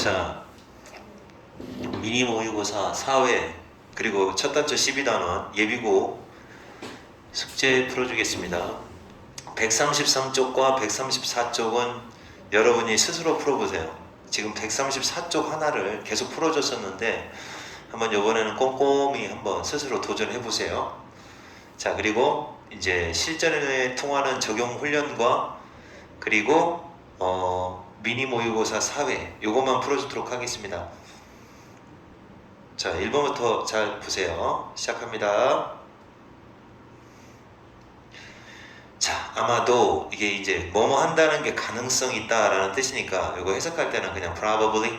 모의고사, 미니 모의고사 4회, 그리고 첫 단처 12단원 예비고 숙제 풀어주겠습니다. 133쪽과 134쪽은 여러분이 스스로 풀어보세요. 지금 134쪽 하나를 계속 풀어줬었는데 한번 이번에는 꼼꼼히 한번 스스로 도전해보세요. 자, 그리고 이제 실전에 통하는 적용 훈련과 그리고 미니 모의고사 4회 요것만 풀어주도록 하겠습니다. 자, 1번부터 잘 보세요. 시작합니다. 자, 아마도 이게 이제 뭐뭐 한다는 게 가능성이 있다라는 뜻이니까 이거 해석할 때는 그냥 probably,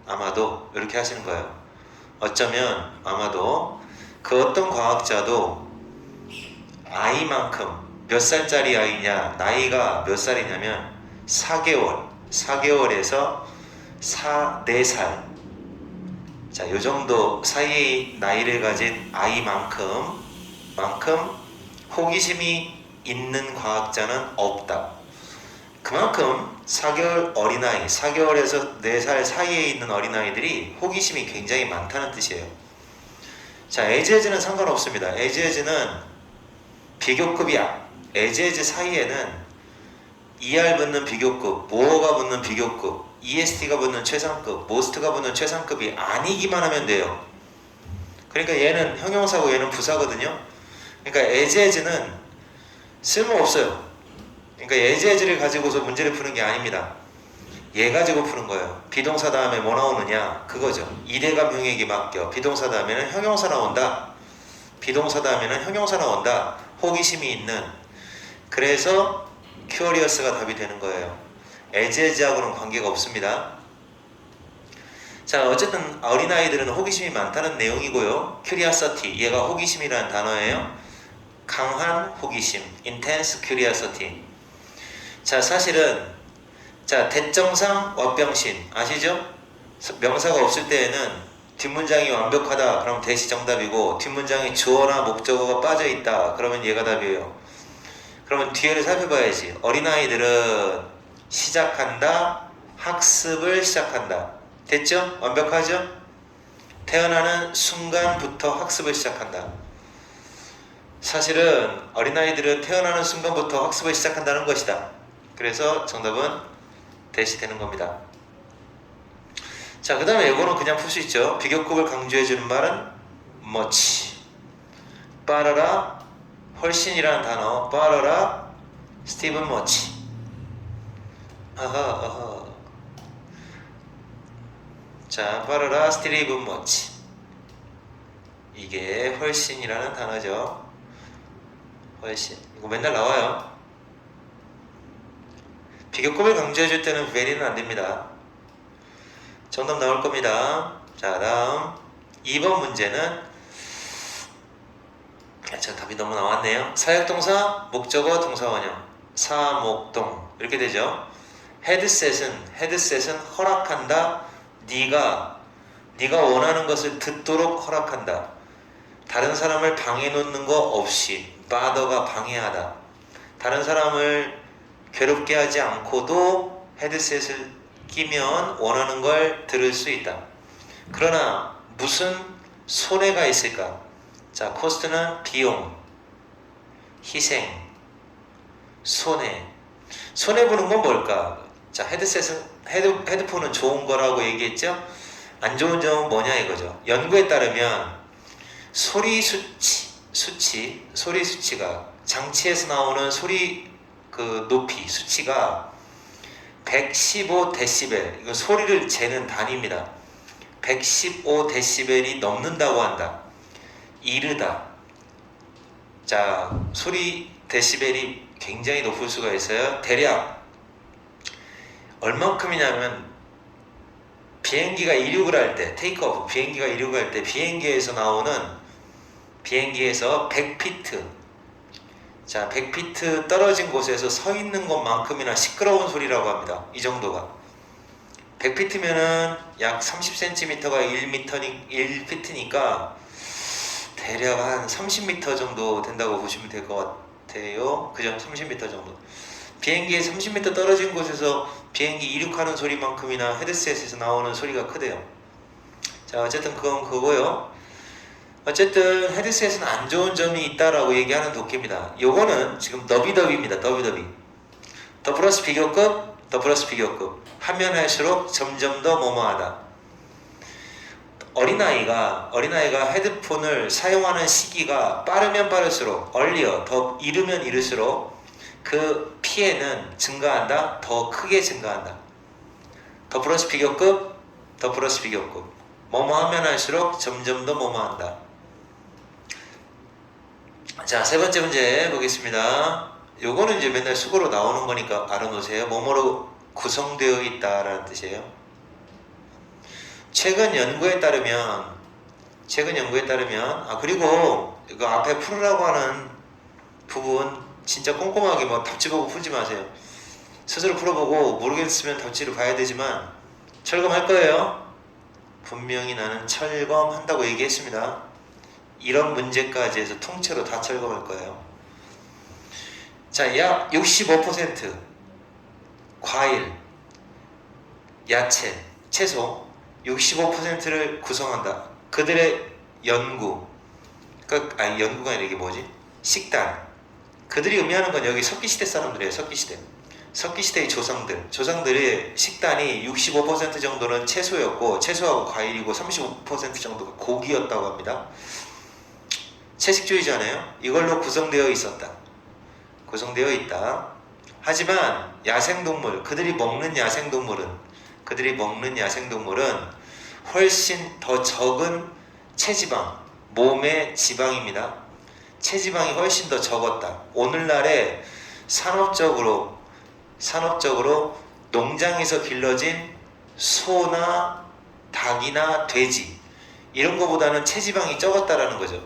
아마도 이렇게 하시는 거예요. 어쩌면 아마도 그 어떤 과학자도 아이만큼, 몇 살짜리 아이냐, 나이가 몇 살이냐면 4개월에서 4살, 자, 요 정도 사이의 나이를 가진 아이만큼 호기심이 있는 과학자는 없다. 그만큼 4개월 어린아이, 4개월에서 4살 사이에 있는 어린아이들이 호기심이 굉장히 많다는 뜻이에요. 자, 에즈에즈는 상관없습니다. 에즈에즈는 비교급이야. 에즈에즈 사이에는 ER 붙는 비교급, 모어가 붙는 비교급, EST가 붙는 최상급, 모스트가 붙는 최상급이 아니기만 하면 돼요. 그러니까 얘는 형용사고 얘는 부사거든요. 그러니까 에즈에즈는 쓸모없어요. 그러니까 에즈에즈를 가지고서 문제를 푸는 게 아닙니다. 얘 가지고 푸는 거예요. 비동사 다음에 뭐 나오느냐, 그거죠. 이대감 형에게 맡겨. 비동사 다음에는 형용사 나온다. 비동사 다음에는 형용사 나온다. 호기심이 있는. 그래서 큐어리어스가 답이 되는 거예요. 에즈에즈하고는 관계가 없습니다. 자, 어쨌든 어린아이들은 호기심이 많다는 내용이고요. 큐리어서티, 얘가 호기심이라는 단어예요. 강한 호기심, intense curiosity. 자, 사실은 자, 대정상 왓병신 아시죠? 명사가 없을 때에는 뒷문장이 완벽하다 그럼 대시 정답이고, 뒷문장에 주어나 목적어가 빠져있다 그러면 얘가 답이에요. 그러면 뒤에를 살펴봐야지. 어린아이들은 시작한다, 학습을 시작한다. 됐죠? 완벽하죠? 태어나는 순간부터 학습을 시작한다. 사실은 어린아이들은 태어나는 순간부터 학습을 시작한다는 것이다. 그래서 정답은 대시 되는 겁니다. 자, 그 다음에 이거는 그냥 풀 수 있죠. 비교급을 강조해주는 말은 much, 빠르라, 훨씬이라는 단어, 빠르라, 스티븐 much. 자, 빠르라, 스티븐 much. 이게 훨씬이라는 단어죠. 훨씬. 이거 맨날 나와요. 비교급을 강조해줄 때는 very는 안됩니다. 정답 나올 겁니다. 자, 다음 2번 문제는, 자, 답이 너무 나왔네요. 사역동사, 목적어, 동사원형, 사목동 이렇게 되죠. 헤드셋은 허락한다. 네가 원하는 것을 듣도록 허락한다. 다른 사람을 방해 놓는 거 없이, 바더가 방해하다. 다른 사람을 괴롭게 하지 않고도 헤드셋을 끼면 원하는 걸 들을 수 있다. 그러나 무슨 손해가 있을까? 자, 코스트는 비용, 희생, 손해보는 건 뭘까? 자, 헤드폰은 좋은 거라고 얘기했죠? 안 좋은 점은 뭐냐 이거죠. 연구에 따르면 소리 수치가, 장치에서 나오는 소리 그 높이 수치가 115데시벨, 이거 소리를 재는 단위입니다. 115데시벨이 넘는다고 한다. 이르다. 자, 소리 데시벨이 굉장히 높을 수가 있어요. 대략 얼만큼이냐면, 비행기가 이륙을 할 때, 테이크오프, 비행기가 이륙을 할 때 비행기에서 100피트, 자, 100피트 떨어진 곳에서 서 있는 것만큼이나 시끄러운 소리라고 합니다. 이 정도가. 100피트면은 약 30cm가 1피트니까 대략 한 30m 정도 된다고 보시면 될 것 같아요. 그죠? 30m 정도. 비행기에 30m 떨어진 곳에서 비행기 이륙하는 소리만큼이나 헤드셋에서 나오는 소리가 크대요. 자, 어쨌든 그건 그거요. 어쨌든 헤드셋은 안 좋은 점이 있다라고 얘기하는 독해입니다. 요거는 지금 더비더비입니다. 더비더비. 더 플러스 비교급, 더 플러스 비교급. 하면 할수록 점점 더 뭐뭐하다. 어린아이가 헤드폰을 사용하는 시기가 빠르면 빠를수록, 얼리어, 더 이르면 이를수록 그 피해는 증가한다, 더 크게 증가한다. 더 플러스 비교급, 더 플러스 비교급. 뭐뭐 하면 할수록 점점 더 뭐뭐한다. 자, 세 번째 문제 보겠습니다. 요거는 이제 맨날 수고로 나오는 거니까 알아놓으세요. 뭐뭐로 구성되어 있다라는 뜻이에요. 최근 연구에 따르면 그리고 그 앞에 풀으라고 하는 부분 진짜 꼼꼼하게 뭐 답지 보고 풀지 마세요. 스스로 풀어보고 모르겠으면 답지를 봐야 되지만 철검할 거예요. 분명히 나는 철검한다고 얘기했습니다. 이런 문제까지 해서 통째로 다 철검할 거예요. 자, 약 65% 과일, 야채, 채소 65%를 구성한다. 그들의 연구가 아니라 이게 뭐지? 식단. 그들이 의미하는 건 여기 석기시대 사람들이에요. 석기시대의 조상들의 식단이 65% 정도는 채소였고, 채소하고 과일이고 35% 정도가 고기였다고 합니다. 채식주의자네요. 이걸로 구성되어 있다. 하지만 야생동물, 그들이 먹는 야생동물은 훨씬 더 적은 체지방, 몸의 지방입니다. 체지방이 훨씬 더 적었다. 오늘날에 산업적으로 농장에서 길러진 소나 닭이나 돼지 이런 거보다는 체지방이 적었다라는 거죠.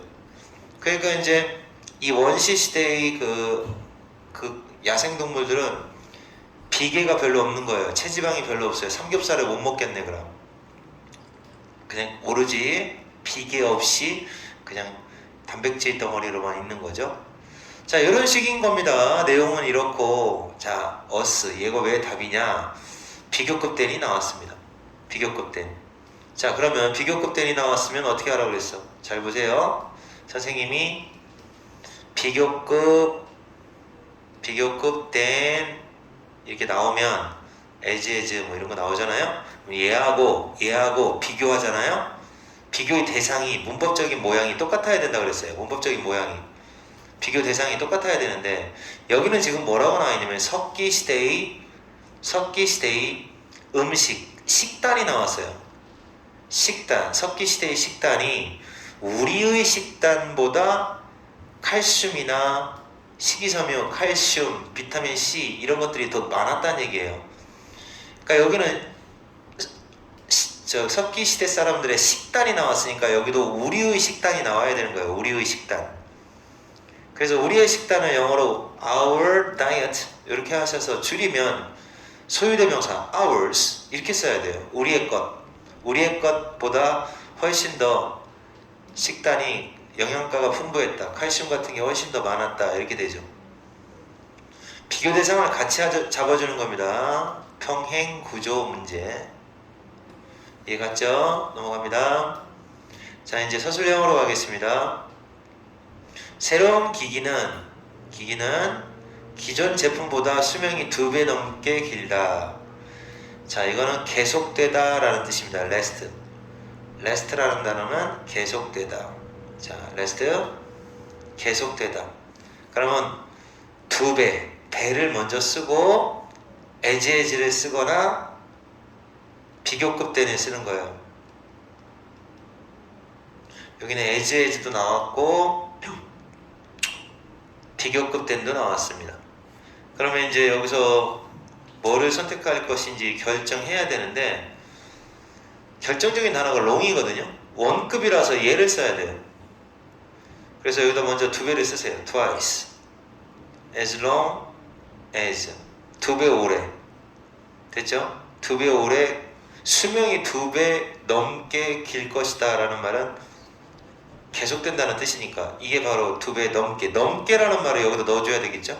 그러니까 이제 이 원시 시대의 그 야생동물들은 비계가 별로 없는 거예요. 체지방이 별로 없어요. 삼겹살을 못 먹겠네 그럼. 그냥 오로지 비계 없이 그냥 단백질 덩어리로만 있는 거죠. 자, 이런 식인 겁니다. 내용은 이렇고, 자, 얘가 왜 답이냐? 비교급 댄이 나왔습니다. 비교급 댄. 자, 그러면 비교급 댄이 나왔으면 어떻게 하라고 그랬어? 잘 보세요. 선생님이 비교급 댄 이렇게 나오면 as 뭐 이런 거 나오잖아요. 얘하고 비교하잖아요. 비교의 대상이 문법적인 모양이 똑같아야 된다 그랬어요. 문법적인 모양이 비교 대상이 똑같아야 되는데 여기는 지금 뭐라고 나와 있냐면 석기시대의 식단이 나왔어요. 석기시대의 식단이 우리의 식단보다 칼슘이나 식이섬유, 칼슘, 비타민 C 이런 것들이 더 많았다는 얘기예요. 그러니까 여기는 석기시대 사람들의 식단이 나왔으니까 여기도 우리의 식단이 나와야 되는 거예요. 우리의 식단. 그래서 우리의 식단을 영어로 our diet 이렇게 하셔서 줄이면 소유대명사 ours 이렇게 써야 돼요. 우리의 것보다 훨씬 더 식단이 영양가가 풍부했다. 칼슘 같은 게 훨씬 더 많았다. 이렇게 되죠. 비교 대상을 같이 잡아주는 겁니다. 평행 구조 문제. 이해 갔죠? 넘어갑니다. 자, 이제 서술형으로 가겠습니다. 새로운 기기는 기존 제품보다 수명이 2배 넘게 길다. 자, 이거는 계속되다 라는 뜻입니다. rest라는 단어는 계속되다. 자, rest 계속되다. 그러면 2배, 배를 먼저 쓰고 as를 쓰거나 비교급 댄을 쓰는 거예요. 여기는 as도 나왔고 비교급 댄도 나왔습니다. 그러면 이제 여기서 뭐를 선택할 것인지 결정해야 되는데 결정적인 단어가 long이거든요. 원급이라서 얘를 써야 돼요. 그래서 여기다 먼저 2배를 쓰세요. twice as long as 2배 오래 됐죠? 2배 오래 수명이 2배 넘게 길 것이다 라는 말은 계속된다는 뜻이니까 이게 바로 2배 넘게라는 말을 여기다 넣어줘야 되겠죠?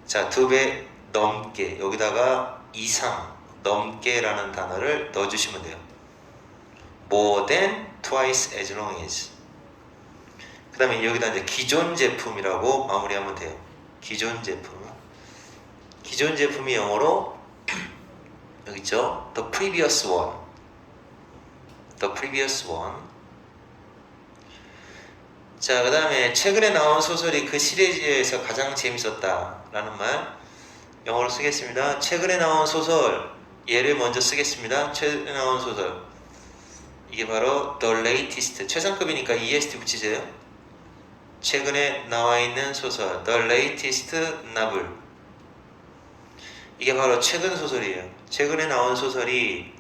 자, 2배 넘게, 여기다가 이상, 넘게라는 단어를 넣어주시면 돼요. more than twice as long as. 그 다음에 여기다 이제 기존 제품이라고 마무리하면 돼요. 기존 제품. 기존 제품이 영어로 여기 있죠? The previous one. The previous one. 자, 그 다음에 최근에 나온 소설이 그 시리즈에서 가장 재밌었다 라는 말 영어로 쓰겠습니다. 최근에 나온 소설 얘를 먼저 쓰겠습니다. 최근에 나온 소설 이게 바로 The latest, 최상급이니까 EST 붙이세요. 최근에 나와 있는 소설 The latest novel. 이게 바로 최근 소설이에요. 최근에 나온 소설이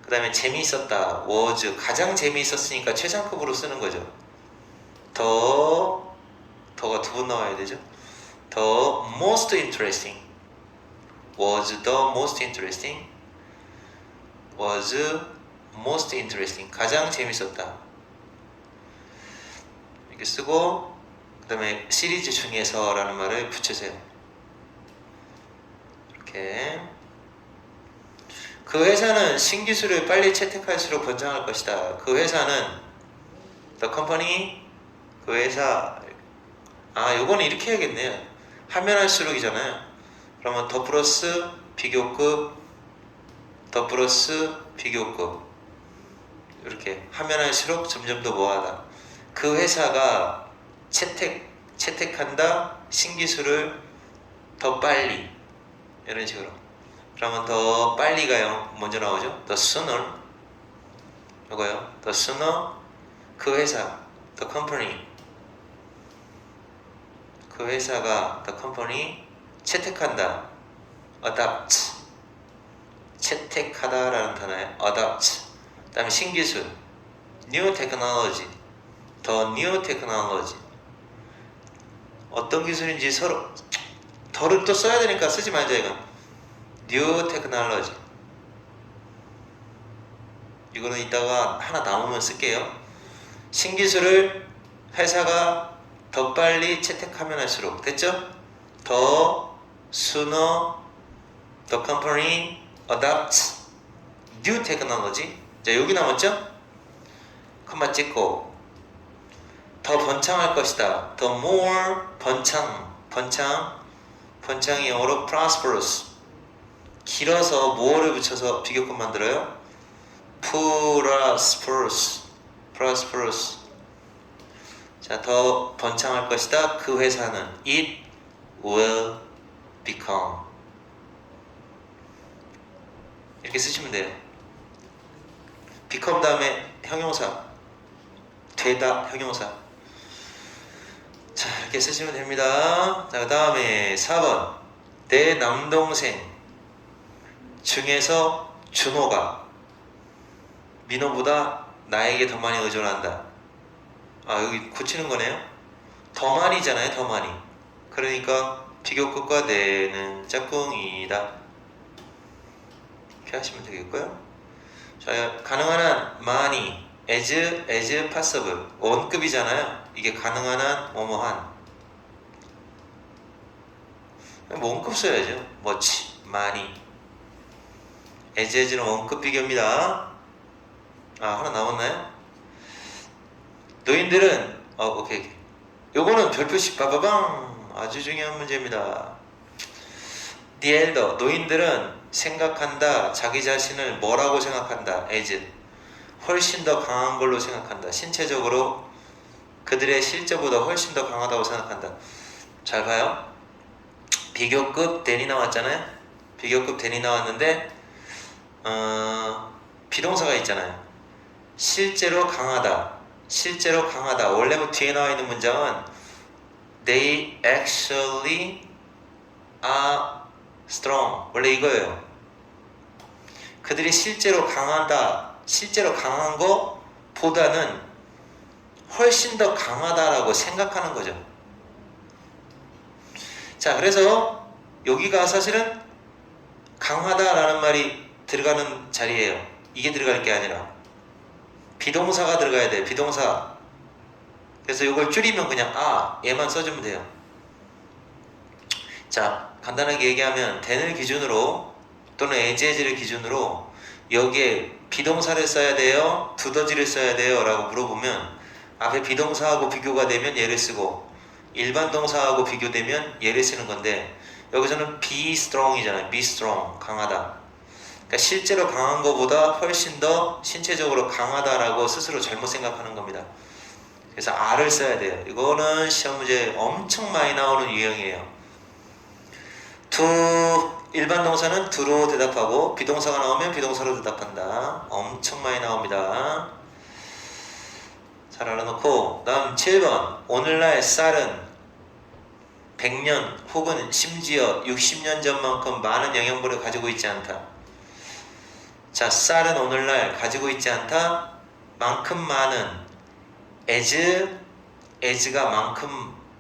그 다음에 재미있었다 was, 가장 재미있었으니까 최상급으로 쓰는 거죠. 더가 두 번 나와야 되죠. The most interesting was the most interesting was most interesting, 가장 재밌었다 이렇게 쓰고 그 다음에 시리즈 중에서 라는 말을 붙여세요. 이렇게 그 회사는 신기술을 빨리 채택할수록 번창할 것이다. 그 회사는 the company, 그 회사, 요거는 이렇게 해야겠네요. 하면 할수록이잖아요. 그러면 더 플러스 비교급, 더 플러스 비교급, 이렇게 하면 할수록 점점 더 뭐하다. 그 회사가 채택한다 신기술을 더 빨리, 이런 식으로. 그러면 더 빨리가 먼저 나오죠. The sooner, 이거요. The sooner, 그 회사, the company, 그 회사가 the company 채택한다. adopt, 채택하다라는 단어에 adopt. 그 다음에 신기술, new technology, the new technology. 어떤 기술인지 서로 더를 또 써야 되니까 쓰지 말자 이건. new technology. 이거는 이따가 하나 남으면 쓸게요. 신기술을 회사가 더 빨리 채택하면 할수록, 됐죠? 더 sooner the company adopts new technology. 자, 여기 남았죠? 컴마 찍고 더 번창할 것이다. The more 번창이 영어로 prosperous. 길어서 more를 붙여서 비교급 만들어요. prosperous. 자, 더 번창할 것이다. 그 회사는 it will become. 이렇게 쓰시면 돼요. become 다음에 형용사, 되다 형용사. 자, 이렇게 쓰시면 됩니다. 자, 그 다음에 4번. 내 남동생 중에서 준호가 민호보다 나에게 더 많이 의존한다. 여기 고치는 거네요. 더 많이잖아요. 더 많이. 그러니까 비교급과 내는 짝꿍이다. 이렇게 하시면 되겠고요. 자, 가능한 한 많이, as possible, 원급이잖아요. 이게 가능한 한 뭐뭐한. 원급 써야죠. much, 많이. as는 원급 비교입니다. 하나 남았나요? 노인들은 오케이. 요거는 별표씩 빠바방, 아주 중요한 문제입니다. The elder, 노인들은 생각한다. 자기 자신을 뭐라고 생각한다. as, 훨씬 더 강한 걸로 생각한다. 신체적으로 그들의 실제보다 훨씬 더 강하다고 생각한다. 잘 봐요. 비교급 than이 나왔잖아요. 비교급 than이 나왔는데 비동사가 있잖아요. 실제로 강하다. 원래 뒤에 나와 있는 문장은 they actually are strong. 원래 이거예요. 그들이 실제로 강하다. 실제로 강한 거보다는 훨씬 더 강하다라고 생각하는 거죠. 자, 그래서 여기가 사실은 강하다라는 말이 들어가는 자리예요. 이게 들어갈 게 아니라 비동사가 들어가야 돼요. 비동사. 그래서 이걸 줄이면 그냥 얘만 써주면 돼요. 자, 간단하게 얘기하면 then을 기준으로 또는 as를 기준으로 여기에 비동사를 써야 돼요? 두더지를 써야 돼요? 라고 물어보면 앞에 비동사하고 비교가 되면 얘를 쓰고 일반 동사하고 비교되면 얘를 쓰는 건데 여기서는 be strong이잖아요. be strong, 강하다. 그러니까 실제로 강한 것보다 훨씬 더 신체적으로 강하다라고 스스로 잘못 생각하는 겁니다. 그래서 R을 써야 돼요. 이거는 시험 문제 엄청 많이 나오는 유형이에요. to 일반 동사는 to로 대답하고 비동사가 나오면 비동사로 대답한다. 엄청 많이 나옵니다. 잘 알아놓고 다음 7번 오늘날 쌀은 100년 혹은 심지어 60년 전만큼 많은 영양분을 가지고 있지 않다. 자, 쌀은 오늘날 가지고 있지 않다. 만큼 많은 as가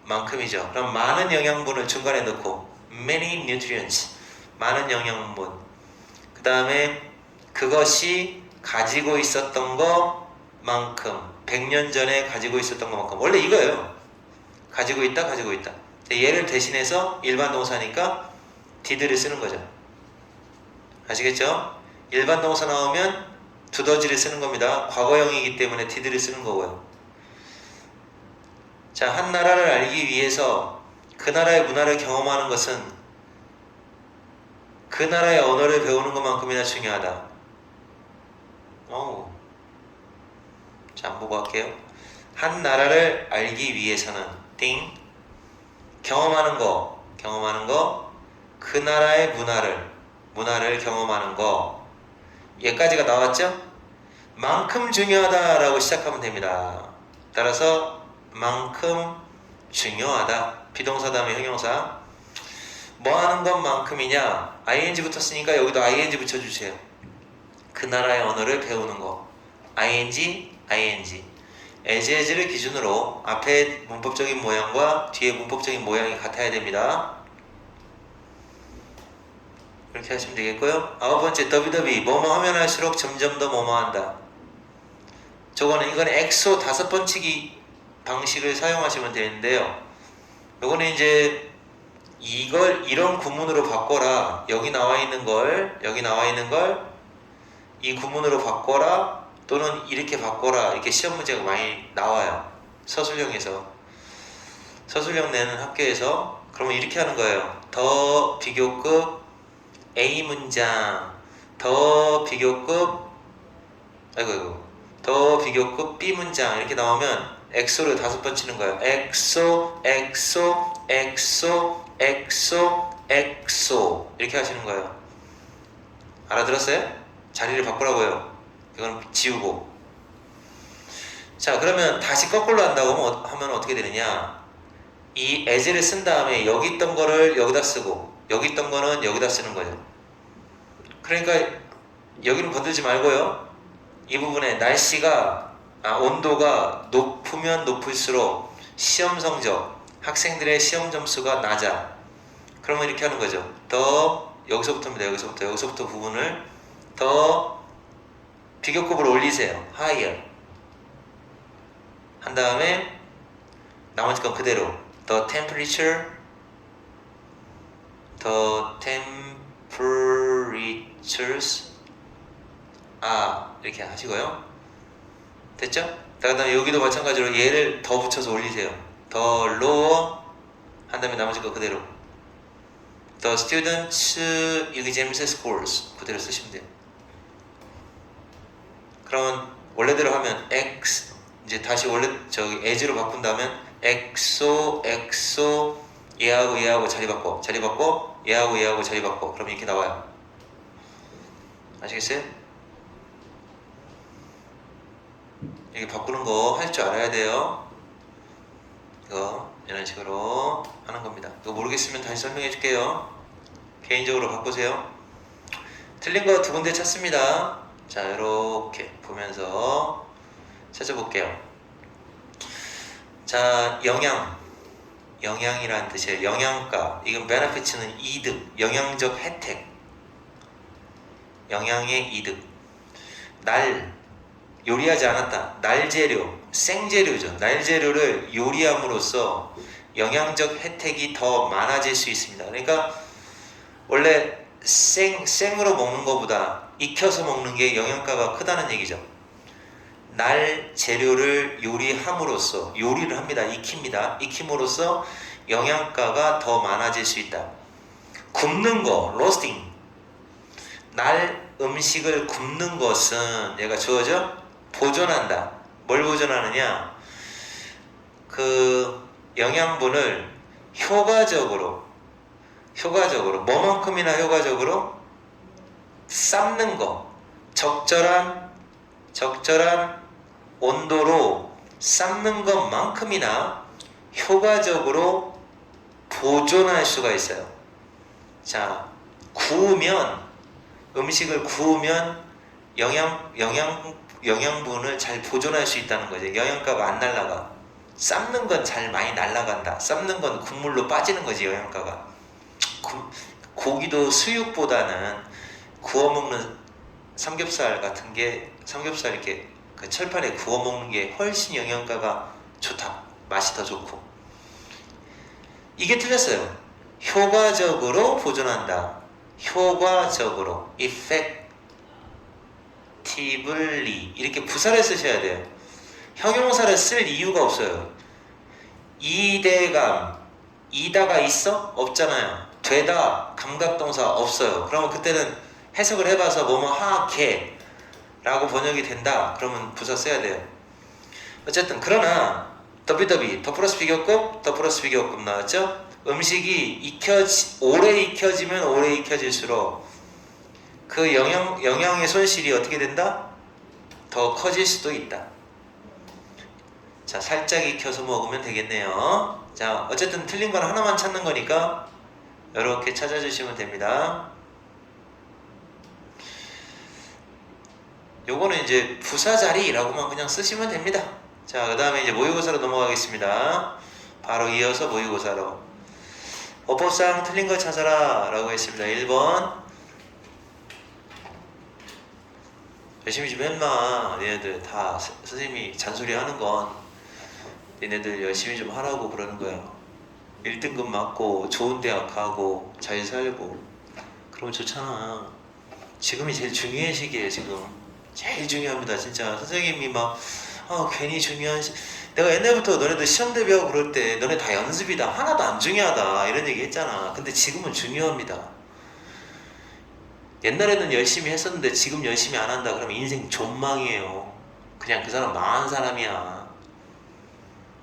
만큼이죠. 그럼 많은 영양분을 중간에 넣고 many nutrients 많은 영양분 그 다음에 그것이 가지고 있었던 것만큼 100년 전에 가지고 있었던 것만큼 원래 이거예요. 가지고 있다. 얘를 대신해서 일반 동사니까 did를 쓰는 거죠. 아시겠죠? 일반 동사 나오면 두더지를 쓰는 겁니다. 과거형이기 때문에 did를 쓰는 거고요. 자, 한 나라를 알기 위해서 그 나라의 문화를 경험하는 것은 그 나라의 언어를 배우는 것만큼이나 중요하다. 자, 한번 보고 할게요. 한 나라를 알기 위해서는 띵 경험하는 거 그 나라의 문화를 경험하는 거 얘까지가 나왔죠? 만큼 중요하다라고 시작하면 됩니다. 따라서 만큼 중요하다. 비동사 다음에 형용사. 뭐 하는 것만큼이냐? ing 붙었으니까 여기도 ing 붙여주세요. 그 나라의 언어를 배우는 거. ing. as를 기준으로 앞에 문법적인 모양과 뒤에 문법적인 모양이 같아야 됩니다. 이렇게 하시면 되겠고요. 9번째 더비더비 뭐뭐 하면 할수록 점점 더 뭐뭐 한다. 이건 엑소 5번 치기 방식을 사용하시면 되는데요. 요거는 이제 이런 구문으로 바꿔라. 여기 나와 있는 걸 이 구문으로 바꿔라. 또는 이렇게 바꿔라. 이렇게 시험 문제가 많이 나와요. 서술형에서. 서술형 내는 학교에서. 그러면 이렇게 하는 거예요. 더 비교급 A 문장, 더 비교급 B 문장 이렇게 나오면 엑소를 5번 치는 거예요. 엑소 이렇게 하시는 거예요. 알아들었어요? 자리를 바꾸라고요. 이건 지우고. 자, 그러면 다시 거꾸로 한다고 하면 어떻게 되느냐? 이 as를 쓴 다음에 여기 있던 거를 여기다 쓰고 여기 있던 거는 여기다 쓰는 거예요. 그러니까 여기는 건들지 말고요. 이 부분에 온도가 높으면 높을수록 시험 성적, 학생들의 시험 점수가 낮아. 그러면 이렇게 하는 거죠. 더 여기서부터입니다. 여기서부터 부분을 더 비교급을 올리세요. higher 한 다음에 나머지 건 그대로 the temperatures 이렇게 하시고요. 됐죠? 그 다음에 여기도 마찬가지로 얘를 더 붙여서 올리세요. 더 lower 한 다음에 나머지 거 그대로 the students exams scores 그대로 쓰시면 돼요. 그러면 원래대로 하면 x 이제 다시 원래 as로 바꾼다면 엑소 얘하고 자리 바꿔 얘하고 자리 바꿔 그럼 이렇게 나와요. 아시겠어요? 이렇게 바꾸는 거 할 줄 알아야 돼요. 이거 이런 식으로 하는 겁니다. 이거 모르겠으면 다시 설명해 줄게요. 개인적으로 바꾸세요. 틀린 거 2군데 찾습니다. 자, 이렇게 보면서 찾아볼게요. 자, 영양이라는 뜻이에요. 영양가. 이건 benefits는 이득, 영양적 혜택. 영양의 이득. 요리하지 않았다. 날재료, 생재료죠. 날재료를 요리함으로써 영양적 혜택이 더 많아질 수 있습니다. 그러니까 원래 생으로 먹는 것보다 익혀서 먹는 게 영양가가 크다는 얘기죠. 날 재료를 요리함으로써, 요리를 합니다. 익힙니다. 익힘으로써 영양가가 더 많아질 수 있다. 굽는 거, 로스팅. 날 음식을 굽는 것은 얘가 주어져 보존한다. 뭘 보존하느냐? 그 영양분을 효과적으로 뭐만큼이나 효과적으로 삶는 거, 적절한 온도로 삶는 것만큼이나 효과적으로 보존할 수가 있어요. 자, 음식을 구우면 영양분을 잘 보존할 수 있다는 거죠. 영양가가 안 날아가. 삶는 건 잘 많이 날아간다. 삶는 건 국물로 빠지는 거지, 영양가가. 고기도 수육보다는 구워 먹는 삼겹살 같은 게, 삼겹살 이렇게 그 철판에 구워 먹는 게 훨씬 영양가가 좋다. 맛이 더 좋고. 이게 틀렸어요. 효과적으로 보존한다. 효과적으로, effectively 이렇게 부사를 쓰셔야 돼요. 형용사를 쓸 이유가 없어요. 이대감, 이다가 있어? 없잖아요. 되다, 감각동사 없어요. 그러면 그때는 해석을 해봐서 뭐뭐 하게 라고 번역이 된다. 그러면 부사 써야 돼요. 어쨌든 그러나 더비더비, 더 플러스 비교급, 더 플러스 비교급 나왔죠? 음식이 오래 익혀지면 오래 익혀질수록 그 영양의 손실이 어떻게 된다? 더 커질 수도 있다. 자, 살짝 익혀서 먹으면 되겠네요. 자, 어쨌든 틀린 건 하나만 찾는 거니까 이렇게 찾아주시면 됩니다. 요거는 이제 부사자리라고만 그냥 쓰시면 됩니다. 자, 그 다음에 이제 모의고사로 넘어가겠습니다. 바로 이어서 모의고사로. 어법상 틀린 걸 찾아라 라고 했습니다. 1번. 열심히 좀 해마. 얘네들 다 선생님이 잔소리 하는 건 얘네들 열심히 좀 하라고 그러는 거야. 1등급 맞고 좋은 대학 가고 잘 살고 그러면 좋잖아. 지금이 제일 중요한 시기예요. 지금 제일 중요합니다. 진짜 선생님이 막 괜히 중요한 내가 옛날부터 너네들 시험 대비하고 그럴 때 너네 다 연습이다, 하나도 안 중요하다 이런 얘기 했잖아. 근데 지금은 중요합니다. 옛날에는 열심히 했었는데 지금 열심히 안 한다 그러면 인생 존망이에요. 그냥 그 사람 망한 사람이야.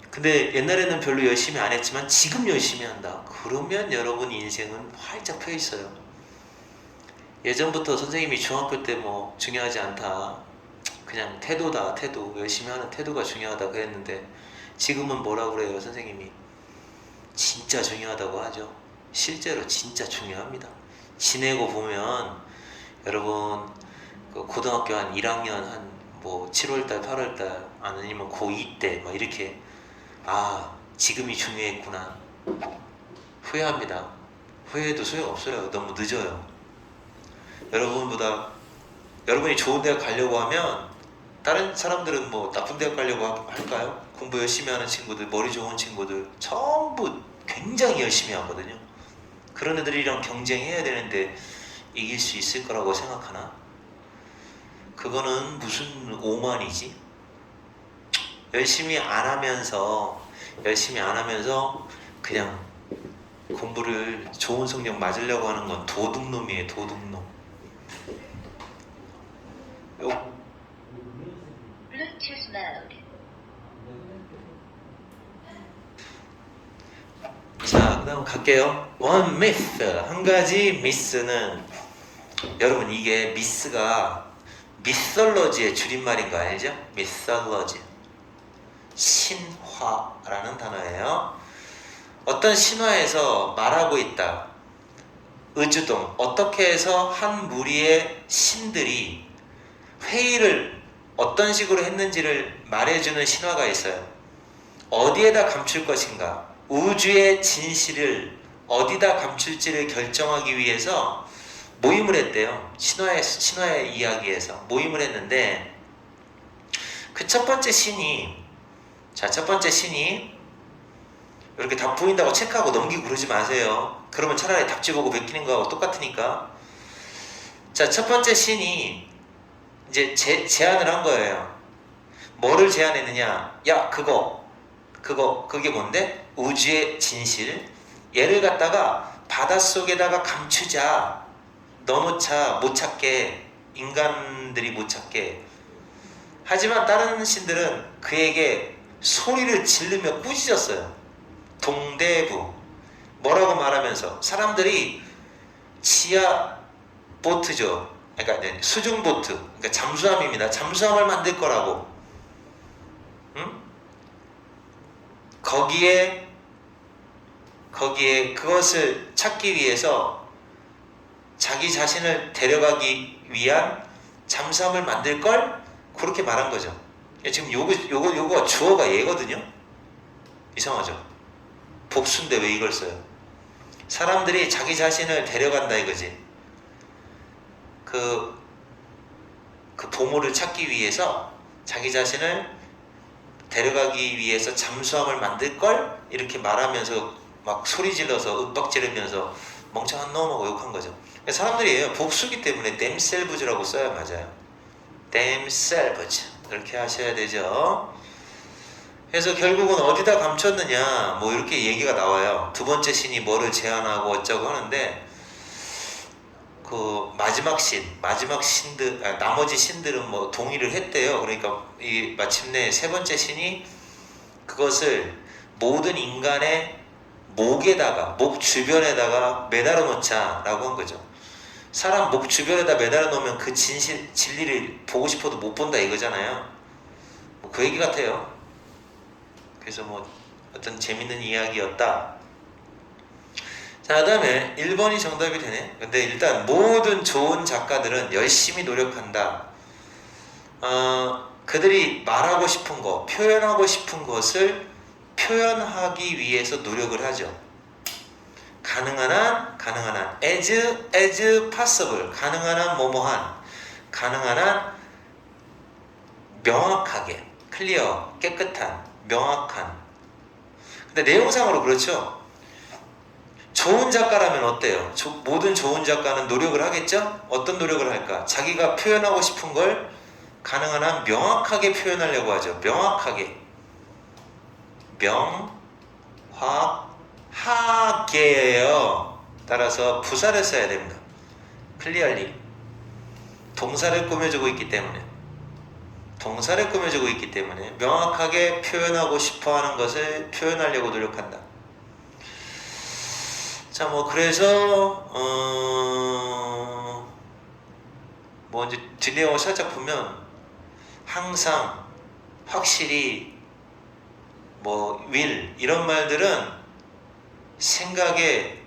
근데 옛날에는 별로 열심히 안 했지만 지금 열심히 한다 그러면 여러분 인생은 활짝 펴 있어요. 예전부터 선생님이 중학교 때 뭐 중요하지 않다, 그냥 태도다, 태도, 열심히 하는 태도가 중요하다 그랬는데 지금은 뭐라 그래요? 선생님이 진짜 중요하다고 하죠. 실제로 진짜 중요합니다. 지내고 보면 여러분 그 고등학교 한 1학년 한 뭐 7월달 8월달 아니면 고2 때 막 이렇게 지금이 중요했구나 후회합니다. 후회해도 소용없어요. 너무 늦어요. 여러분이 좋은 대학 가려고 하면 다른 사람들은 뭐 나쁜 대학 가려고 할까요? 공부 열심히 하는 친구들, 머리 좋은 친구들 전부 굉장히 열심히 하거든요. 그런 애들이랑 경쟁해야 되는데 이길 수 있을 거라고 생각하나? 그거는 무슨 오만이지? 열심히 안 하면서 그냥 공부를 좋은 성적 맞으려고 하는 건 도둑놈이에요. 도둑놈. Bluetooth mode. 자, 그 다음 갈게요. One myth, 한 가지 미스는, 여러분 이게 미스가 미설러지의 줄임말인 거 아니죠? 미설러지, 신화라는 단어예요. 어떤 신화에서 말하고 있다. 의주동, 어떻게 해서 한 무리의 신들이 회의를 어떤 식으로 했는지를 말해주는 신화가 있어요. 어디에다 감출 것인가, 우주의 진실을 어디다 감출지를 결정하기 위해서 모임을 했대요. 신화의 이야기에서 모임을 했는데 그 첫 번째 신이 이렇게 다 보인다고 체크하고 넘기고 그러지 마세요. 그러면 차라리 답지 보고 베끼는 거하고 똑같으니까. 자, 첫 번째 신이 이제 제안을 한 거예요. 뭐를 제안했느냐? 야, 그게 뭔데? 우주의 진실. 얘를 갖다가 바닷속에다가 감추자. 넣어놓자. 못 찾게. 인간들이 못 찾게. 하지만 다른 신들은 그에게 소리를 지르며 꾸짖었어요. 동대부. 뭐라고 말하면서 사람들이 지하 보트죠. 그러니까 수중 보트. 그러니까 잠수함입니다. 잠수함을 만들 거라고. 응? 거기에 그것을 찾기 위해서 자기 자신을 데려가기 위한 잠수함을 만들 걸 그렇게 말한 거죠. 지금 요거가 주어가 얘거든요. 이상하죠. 복수인데 왜 이걸 써요? 사람들이 자기 자신을 데려간다 이거지. 그 보물을 찾기 위해서 자기 자신을 데려가기 위해서 잠수함을 만들 걸 이렇게 말하면서 막 소리 질러서 윽박 지르면서 멍청한 놈하고 욕한 거죠. 사람들이 복수기 때문에 themselves라고 써야 맞아요. themselves 이렇게 하셔야 되죠. 그래서 결국은 어디다 감췄느냐 뭐 이렇게 얘기가 나와요. 두 번째 신이 뭐를 제안하고 어쩌고 하는데 그 마지막 신들 나머지 신들은 뭐 동의를 했대요. 그러니까 이 마침내 세 번째 신이 그것을 모든 인간의 목 주변에다가 매달아 놓자라고 한 거죠. 사람 목 주변에다 매달아 놓으면 그 진리를 보고 싶어도 못 본다 이거잖아요. 뭐 그 얘기 같아요. 그래서 뭐 어떤 재밌는 이야기였다. 자, 그 다음에 1번이 정답이 되네. 근데 일단 모든 좋은 작가들은 열심히 노력한다. 그들이 말하고 싶은 거, 표현하고 싶은 것을 표현하기 위해서 노력을 하죠. 가능한 한 as possible, 가능한 한 뭐뭐한, 가능한 한 명확하게, 클리어, 깨끗한, 명확한. 근데 내용상으로 그렇죠. 좋은 작가라면 어때요? 모든 좋은 작가는 노력을 하겠죠? 어떤 노력을 할까? 자기가 표현하고 싶은 걸 가능한 한 명확하게 표현하려고 하죠. 명확하게. 명확하게예요. 따라서 부사를 써야 됩니다. clearly. 동사를 꾸며주고 있기 때문에 명확하게 표현하고 싶어하는 것을 표현하려고 노력한다. 자, 뭐 그래서 뭐 이제 뒷내용을 살짝 보면 항상, 확실히, 뭐 will 이런 말들은 생각에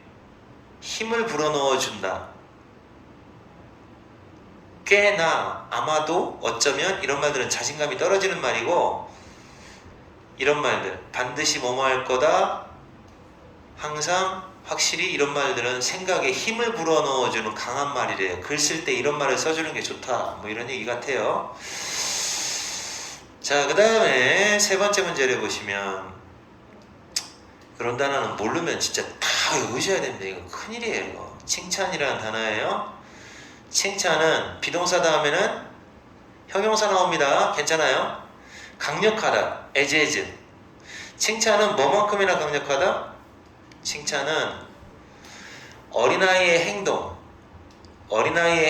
힘을 불어넣어 준다. 꽤나, 아마도, 어쩌면 이런 말들은 자신감이 떨어지는 말이고, 이런 말들 반드시 뭐뭐 할 거다, 항상, 확실히 이런 말들은 생각에 힘을 불어넣어주는 강한 말이래요. 글 쓸 때 이런 말을 써주는 게 좋다. 뭐 이런 얘기 같아요. 자, 그 다음에 세 번째 문제를 보시면, 그런 단어는 모르면 진짜 다 외우셔야 됩니다. 이거 큰일이에요. 이거. 칭찬이라는 단어예요. 칭찬은 비동사 다음에는 형용사 나옵니다. 괜찮아요? 강력하다, as. 칭찬은 뭐만큼이나 강력하다? 칭찬은 어린아이의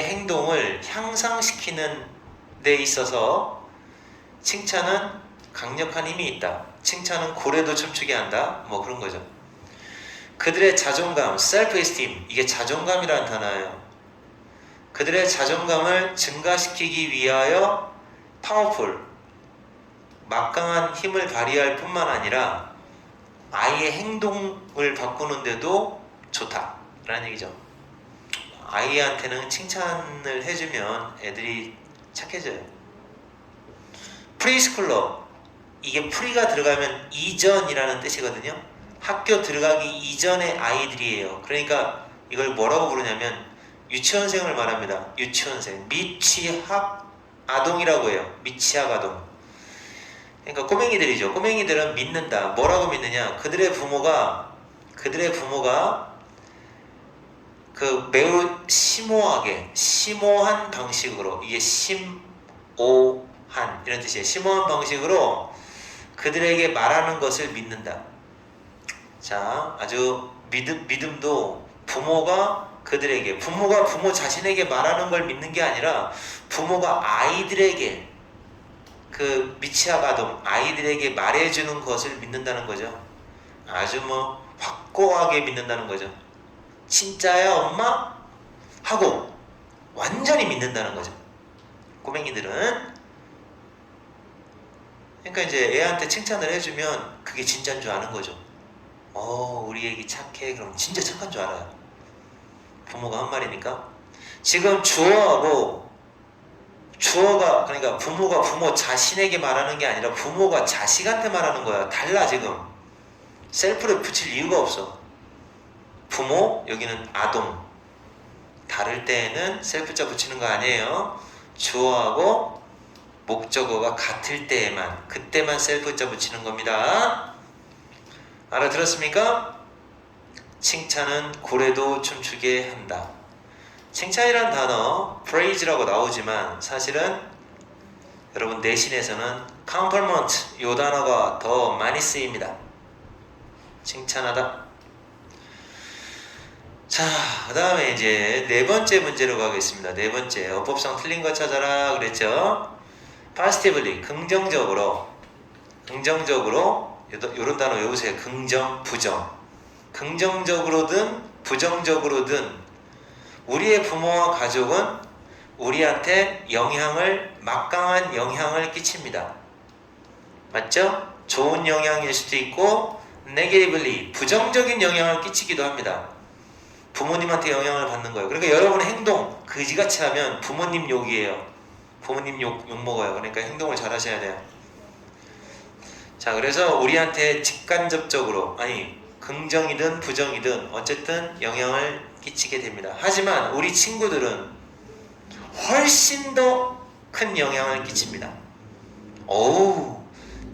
행동을 향상시키는 데 있어서 칭찬은 강력한 힘이 있다. 칭찬은 고래도 춤추게 한다. 뭐 그런 거죠. 그들의 자존감, self-esteem, 이게 자존감이라는 단어예요. 그들의 자존감을 증가시키기 위하여 powerful, 막강한 힘을 발휘할 뿐만 아니라 아이의 행동을 바꾸는데도 좋다라는 얘기죠. 아이한테는 칭찬을 해주면 애들이 착해져요. 프리스쿨러, 이게 프리가 들어가면 이전이라는 뜻이거든요. 학교 들어가기 이전의 아이들이에요. 그러니까 이걸 뭐라고 부르냐면 유치원생을 말합니다. 유치원생, 미취학 아동이라고 해요. 미취학 아동. 그러니까 꼬맹이들이죠. 꼬맹이들은 믿는다. 뭐라고 믿느냐? 그들의 부모가 그 매우 심오한 방식으로, 이게 심오한 이런 뜻이에요. 심오한 방식으로 그들에게 말하는 것을 믿는다. 자, 아주 믿음도 부모가 부모 자신에게 말하는 걸 믿는 게 아니라 부모가 아이들에게, 그 미취학 아동 아이들에게 말해주는 것을 믿는다는 거죠. 아주 확고하게 믿는다는 거죠. 진짜야 엄마? 하고 완전히 믿는다는 거죠. 꼬맹이들은. 그러니까 이제 애한테 칭찬을 해주면 그게 진짜인 줄 아는 거죠. 우리 애기 착해. 그럼 진짜 착한 줄 알아요. 부모가 한 말이니까. 지금 주어가, 그러니까 부모가 부모 자신에게 말하는 게 아니라 부모가 자식한테 말하는 거야. 달라. 지금 셀프를 붙일 이유가 없어. 부모, 여기는 아동. 다를 때에는 셀프자 붙이는 거 아니에요. 주어하고 목적어가 같을 때에만, 그때만 셀프자 붙이는 겁니다. 알아들었습니까? 칭찬은 고래도 춤추게 한다. 칭찬이란 단어 praise라고 나오지만 사실은 여러분 내신에서는 compliment, 이 단어가 더 많이 쓰입니다. 칭찬하다. 자, 그 다음에 이제 네 번째 문제로 가겠습니다. 네 번째, 어법상 틀린 거 찾아라 그랬죠? positively, 긍정적으로, 이런 단어 외우세요. 긍정, 부정. 긍정적으로든 부정적으로든 우리의 부모와 가족은 우리한테 막강한 영향을 끼칩니다. 맞죠? 좋은 영향일 수도 있고 negatively, 부정적인 영향을 끼치기도 합니다. 부모님한테 영향을 받는 거예요. 그러니까 여러분의 행동 그지같이 하면 부모님 욕이에요. 부모님 욕 먹어요. 그러니까 행동을 잘 하셔야 돼요. 자, 그래서 우리한테 직간접적으로, 긍정이든 부정이든 어쨌든 영향을 끼치게 됩니다. 하지만 우리 친구들은 훨씬 더 큰 영향을 끼칩니다.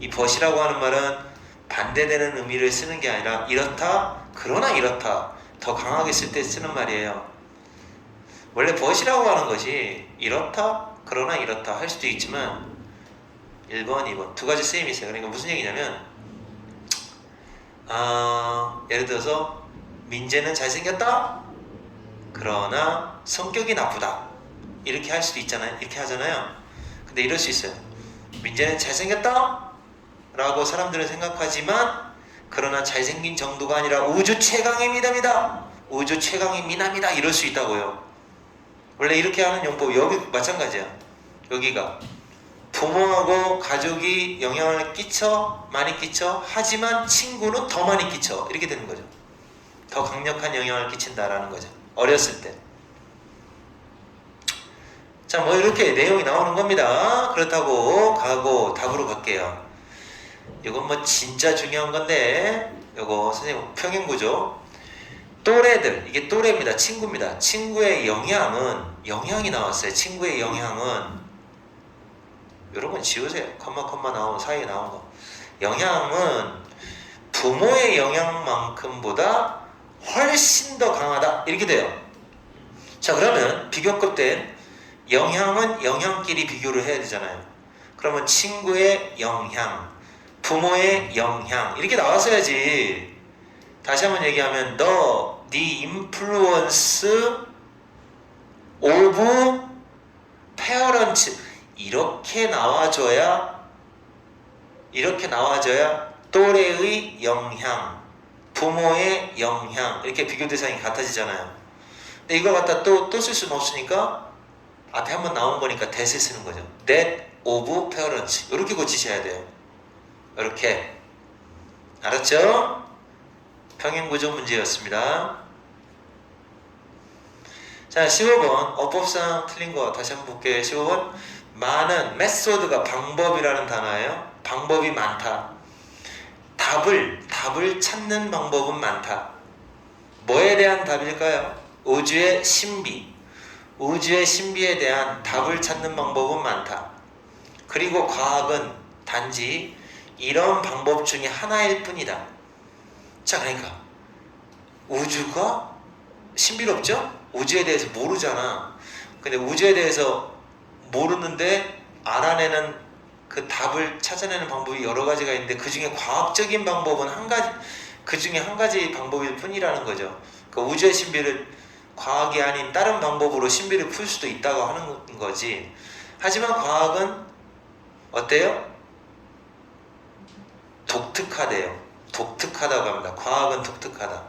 이 벗이라고 하는 말은 반대되는 의미를 쓰는 게 아니라 이렇다, 그러나 이렇다, 더 강하게 쓸 때 쓰는 말이에요. 원래 벗이라고 하는 것이 이렇다, 그러나 이렇다 할 수도 있지만 1번, 2번 두 가지 쓰임이 있어요. 그러니까 무슨 얘기냐면 예를 들어서 민재는 잘생겼다, 그러나 성격이 나쁘다, 이렇게 할 수도 있잖아요. 이렇게 하잖아요. 근데 이럴 수 있어요. 민재는 잘생겼다 라고 사람들은 생각하지만 그러나 잘생긴 정도가 아니라 우주 최강의 미남이다, 우주 최강의 미남이다, 이럴 수 있다고요. 원래 이렇게 하는 용법, 여기 마찬가지야. 여기가 부모하고 가족이 영향을 많이 끼쳐, 하지만 친구는 더 많이 끼쳐, 이렇게 되는 거죠. 더 강력한 영향을 끼친다라는 거죠. 어렸을 때. 자, 이렇게 내용이 나오는 겁니다. 그렇다고 가고 답으로 갈게요. 이건 진짜 중요한 건데, 이거 선생님 평행구조. 또래들, 이게 또래입니다. 친구입니다. 친구의 영향이 나왔어요. 친구의 영향은, 여러분 지우세요. 컴마 나오면 사이에 나온 거. 영향은 부모의 영향만큼보다 훨씬 더 강하다, 이렇게 돼요. 자, 그러면 비교급된 영향은 영향끼리 비교를 해야 되잖아요. 그러면 친구의 영향, 부모의 영향, 이렇게 나왔어야지. 다시 한번 얘기하면 the influence of parents, 이렇게 나와줘야 또래의 영향, 부모의 영향, 이렇게 비교 대상이 같아지잖아요. 근데 이걸 갖다 또 쓸 수는 없으니까 앞에 한번 나온 거니까 that을 쓰는 거죠. that of parents, 이렇게 고치셔야 돼요. 이렇게. 알았죠? 평행구조 문제였습니다. 자, 15번 어법상 틀린 거 다시 한번 볼게요. 15번 많은, 메소드가 방법이라는 단어예요. 방법이 많다. 답을 찾는 방법은 많다. 뭐에 대한 답일까요? 우주의 신비에 대한 답을 찾는 방법은 많다. 그리고 과학은 단지 이런 방법 중에 하나일 뿐이다. 자, 그러니까 우주가 신비롭죠? 우주에 대해서 모르잖아. 근데 우주에 대해서 모르는데 알아내는 그 답을 찾아내는 방법이 여러 가지가 있는데 그 중에 과학적인 방법은 한 가지, 그 중에 한 가지 방법일 뿐이라는 거죠. 그 우주의 신비를 과학이 아닌 다른 방법으로 신비를 풀 수도 있다고 하는 거지. 하지만 과학은 어때요? 독특하대요. 독특하다고 합니다. 과학은 독특하다.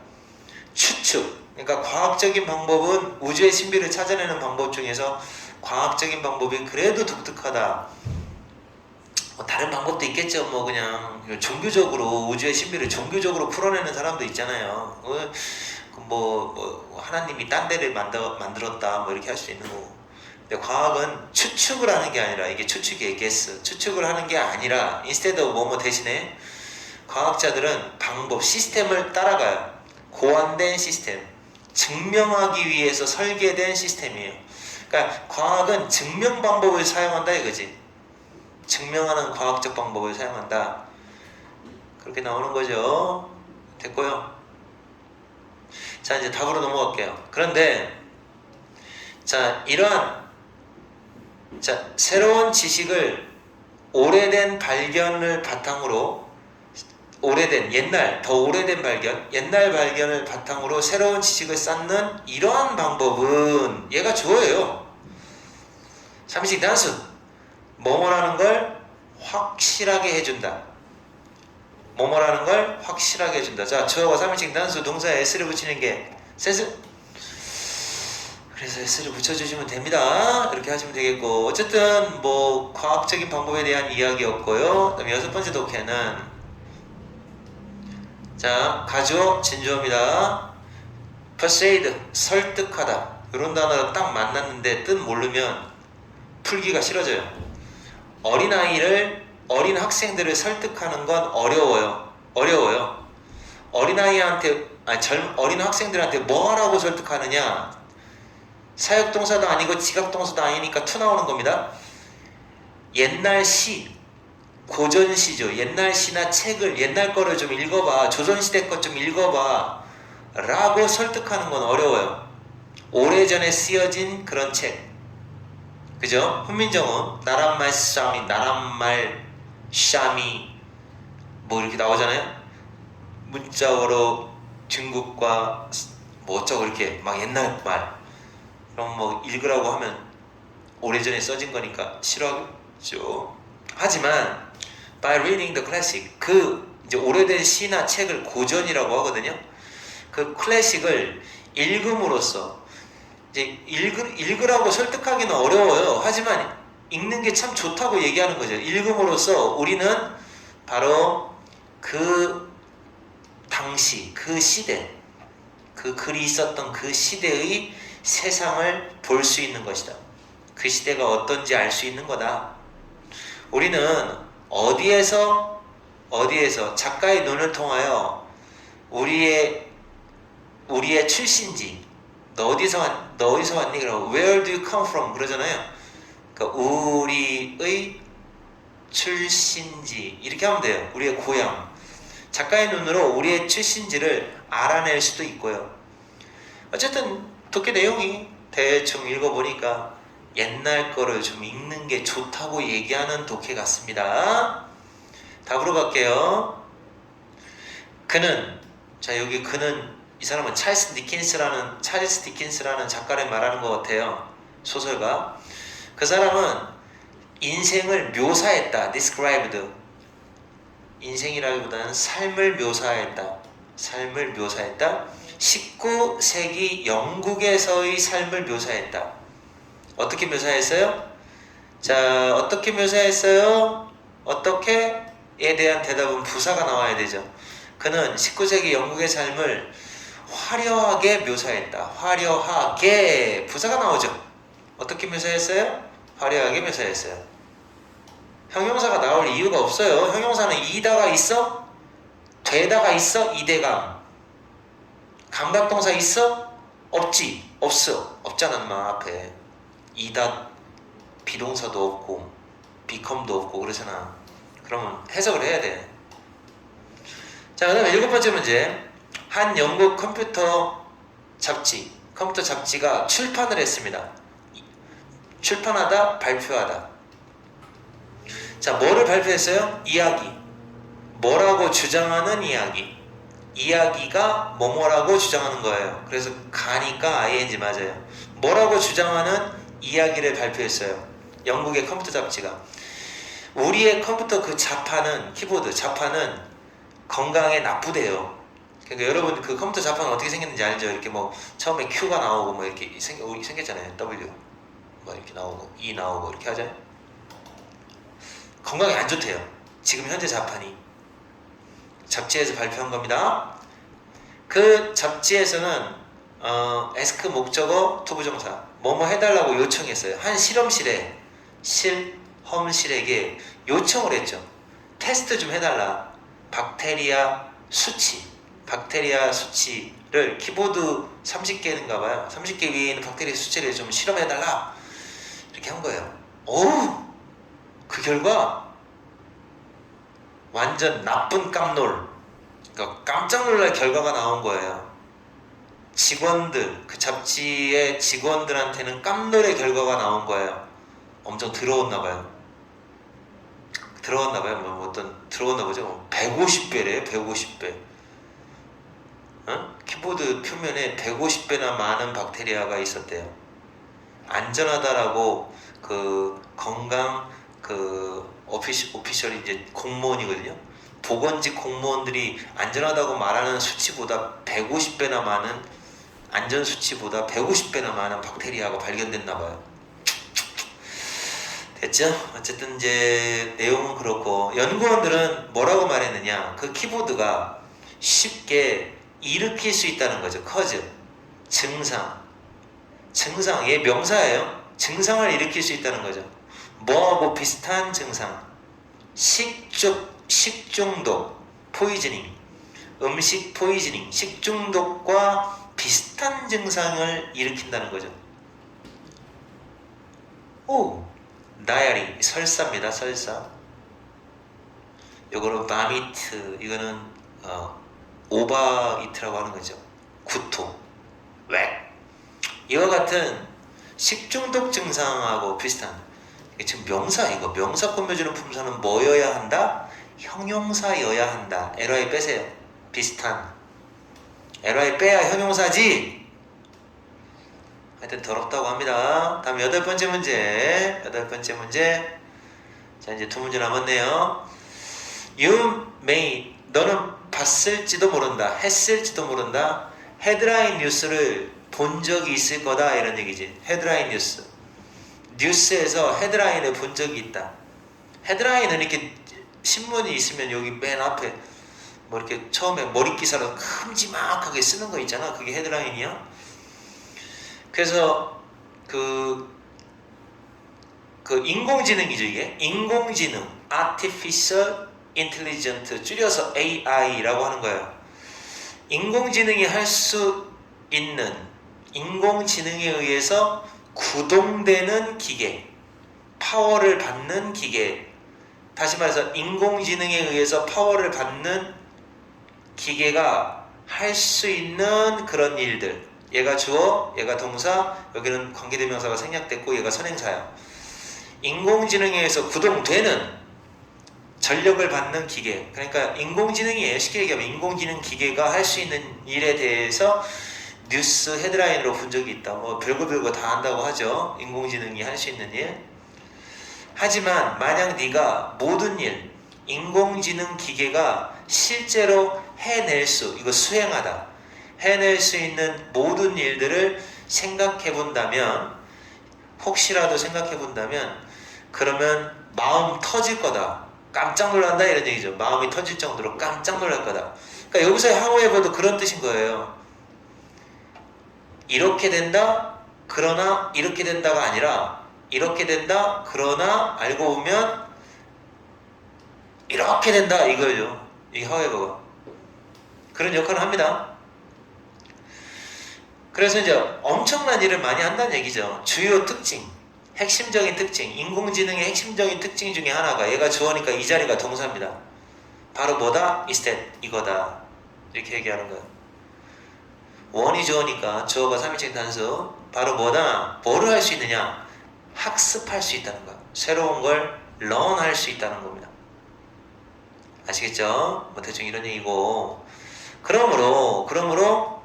추측. 그러니까 과학적인 방법은 우주의 신비를 찾아내는 방법 중에서 과학적인 방법이 그래도 독특하다. 다른 방법도 있겠죠. 뭐 그냥 종교적으로 우주의 신비를 종교적으로 풀어내는 사람도 있잖아요. 뭐 하나님이 딴 데를 만들었다 뭐 이렇게 할 수 있는 거고. 근데 과학은 추측을 하는 게 아니라 이게 추측이에요. guess. 추측을 하는 게 아니라 instead of 뭐뭐 대신에 과학자들은 방법, 시스템을 따라가요. 고안된 시스템. 증명하기 위해서 설계된 시스템이에요. 그러니까 과학은 증명 방법을 사용한다 이거지. 증명하는 과학적 방법을 사용한다. 그렇게 나오는 거죠. 됐고요. 자, 이제 답으로 넘어갈게요. 그런데 자, 이러한 새로운 지식을 오래된 발견을 바탕으로 더 오래된 발견, 옛날 발견을 바탕으로 새로운 지식을 쌓는 이러한 방법은 얘가 주어예요. 삼식 단수. 뭐뭐라는 걸 확실하게 해준다. 뭐뭐라는 걸 확실하게 해준다. 자, 주어가 삼인칭 단수 동사에 s를 붙이는 게 센스. 그래서 s를 붙여주시면 됩니다. 이렇게 하시면 되겠고, 어쨌든 뭐 과학적인 방법에 대한 이야기였고요. 그다음에 여섯 번째 독해는 자, 가주어 진주어입니다. persuade 설득하다. 이런 단어가 딱 만났는데 뜻 모르면 풀기가 싫어져요. 어린 학생들을 설득하는 건 어려워요. 어린 학생들한테 뭐 하라고 설득하느냐? 사역동사도 아니고 지각동사도 아니니까 투 나오는 겁니다. 옛날 시, 고전시죠. 옛날 시나 책을, 옛날 거를 좀 읽어봐. 조선시대 것 좀 읽어봐. 라고 설득하는 건 어려워요. 오래전에 쓰여진 그런 책. 그죠? 훈민정음, 나란말 샤미, 뭐 이렇게 나오잖아요? 문자어로 중국과 뭐 어쩌고 이렇게 막 옛날 말. 그럼 뭐 읽으라고 하면 오래전에 써진 거니까 싫어하죠. 하지만 by reading the classic, 그 이제 오래된 시나 책을 고전이라고 하거든요. 그 클래식을 읽음으로써 이제 읽으라고 설득하기는 어려워요. 하지만 읽는 게 참 좋다고 얘기하는 거죠. 읽음으로써 우리는 바로 그 당시, 그 시대, 그 글이 있었던 그 시대의 세상을 볼 수 있는 것이다. 그 시대가 어떤지 알 수 있는 거다. 우리는 어디에서 작가의 눈을 통하여 우리의 출신지, 너 어디서 왔니? 그러고 Where do you come from? 그러잖아요. 그러니까 우리의 출신지 이렇게 하면 돼요. 우리의 고향. 작가의 눈으로 우리의 출신지를 알아낼 수도 있고요. 어쨌든 독해 내용이 대충 읽어보니까 옛날 거를 좀 읽는 게 좋다고 얘기하는 독해 같습니다. 답으로 갈게요. 그는, 자 여기 그는, 이 사람은 찰스 디킨스라는 작가를 말하는 것 같아요. 소설가. 그 사람은 인생을 묘사했다. described. 인생이라기보다는 삶을 묘사했다. 19세기 영국에서의 삶을 묘사했다. 어떻게 묘사했어요? 자, 어떻게 묘사했어요? 어떻게에 대한 대답은 부사가 나와야 되죠. 그는 19세기 영국의 삶을 화려하게 묘사했다. 화려하게 부사가 나오죠. 어떻게 묘사했어요? 화려하게 묘사했어요. 형용사가 나올 이유가 없어요. 형용사는 이다가 있어? 되다가 있어? 이대감. 감각동사 있어? 없지? 없어. 없잖아 마 앞에. 이다 비동사도 없고 become도 없고 그러잖아. 그러면 해석을 해야 돼. 자, 그 다음에 일곱 번째 문제. 한 영국 컴퓨터 잡지, 컴퓨터 잡지가 출판을 했습니다. 출판하다, 발표하다. 자, 뭐를 발표했어요? 이야기. 뭐라고 주장하는 이야기. 이야기가 뭐뭐라고 주장하는 거예요. 그래서 가니까 ing 맞아요. 뭐라고 주장하는 이야기를 발표했어요. 영국의 컴퓨터 잡지가. 우리의 컴퓨터 그 자판은, 키보드 자판은 건강에 나쁘대요. 그러니까 여러분 그 컴퓨터 자판 어떻게 생겼는지 알죠? 이렇게 뭐 처음에 Q가 나오고 뭐 이렇게 생겼잖아요. W 뭐 이렇게 나오고 E 나오고 이렇게 하잖아요. 건강에 안 좋대요. 지금 현재 자판이. 잡지에서 발표한 겁니다. 그 잡지에서는 ask 목적어 투부정사 뭐뭐 해달라고 요청했어요. 한 실험실에 실험실에게 요청을 했죠. 테스트 좀 해달라. 박테리아 수치를 키보드 30개인가 봐요. 30개 위에 있는 박테리아 수치를 좀 실험해달라. 이렇게 한 거예요. 어우, 그 결과 완전 나쁜 깜놀, 그러니까 깜짝 놀랄 결과가 나온 거예요. 직원들, 그 잡지의 직원들한테는 깜놀의 결과가 나온 거예요. 엄청 들어왔나 봐요. 뭐 어떤 들어왔나 보죠. 150배래요. 150배. 키보드 표면에 150배나 많은 박테리아가 있었대요. 안전하다라고 그 건강 그 오피셜이 이제 공무원이거든요. 보건직 공무원들이 안전하다고 말하는 수치보다 150배나 많은 안전 수치보다 150배나 많은 박테리아가 발견됐나 봐요. 됐죠? 어쨌든 이제 내용은 그렇고 연구원들은 뭐라고 말했느냐? 그 키보드가 쉽게 일으킬 수 있다는 거죠. cause, 증상, 얘 명사예요. 증상을 일으킬 수 있다는 거죠. 뭐하고 비슷한 증상, 식중독, 포이즈닝, 음식 포이즈닝, 식중독과 비슷한 증상을 일으킨다는 거죠. 오, 다이어리, 설사입니다. 설사. 요거는 바미트, 이거는 오바이트라고 하는 거죠. 구토, 왜? 이와 같은 식중독 증상하고 비슷한. 이게 지금 명사, 이거 명사 꾸며주는 품사는 뭐여야 한다? 형용사여야 한다. LI 빼세요. 비슷한. LI 빼야 형용사지. 하여튼 더럽다고 합니다. 다음 8번째 문제. 자, 이제 2문제 남았네요. You may, 너는 봤을지도 모른다. 했을지도 모른다. 헤드라인 뉴스를 본 적이 있을 거다. 이런 얘기지. 헤드라인 뉴스. 뉴스에서 헤드라인을 본 적이 있다. 헤드라인은 이렇게 신문이 있으면 여기 맨 앞에 뭐 이렇게 처음에 머리 기사로 큼지막하게 쓰는 거 있잖아. 그게 헤드라인이야. 그래서 그 인공지능이죠. 이게 인공지능, Artificial Intelligence, 줄여서 AI라고 하는 거예요. 인공지능이 할 수 있는, 인공지능에 의해서 구동되는 기계, 파워를 받는 기계. 다시 말해서 인공지능에 의해서 파워를 받는 기계가 할 수 있는 그런 일들. 얘가 주어, 얘가 동사, 여기는 관계대명사가 생략됐고 얘가 선행사야. 인공지능에 의해서 구동되는, 전력을 받는 기계. 그러니까 인공지능이에요. 쉽게 얘기하면 인공지능 기계가 할 수 있는 일에 대해서 뉴스 헤드라인으로 본 적이 있다. 뭐 별거 다 한다고 하죠. 인공지능이 할 수 있는 일. 하지만 만약 네가 모든 일, 인공지능 기계가 실제로 해낼 수, 이거 수행하다, 해낼 수 있는 모든 일들을 생각해 본다면, 혹시라도 생각해 본다면, 그러면 마음 터질 거다. 깜짝 놀란다 이런 얘기죠. 마음이 터질 정도로 깜짝 놀랄 거다. 그러니까 여기서의 however도 그런 뜻인 거예요. 이렇게 된다, 그러나 이렇게 된다가 아니라 이렇게 된다, 그러나 알고 보면 이렇게 된다 이거죠. 이 however가 그런 역할을 합니다. 그래서 이제 엄청난 일을 많이 한다는 얘기죠. 주요 특징, 핵심적인 특징, 인공지능의 핵심적인 특징 중에 하나가, 얘가 주어니까 이 자리가 동사입니다. 바로 뭐다? is that, 이거다. 이렇게 얘기하는 거예요. 원이 주어니까 주어가 3인칭 단수. 바로 뭐다? 뭐를 할 수 있느냐? 학습할 수 있다는 거야. 새로운 걸 learn 할 수 있다는 겁니다. 아시겠죠? 뭐 대충 이런 얘기고. 그러므로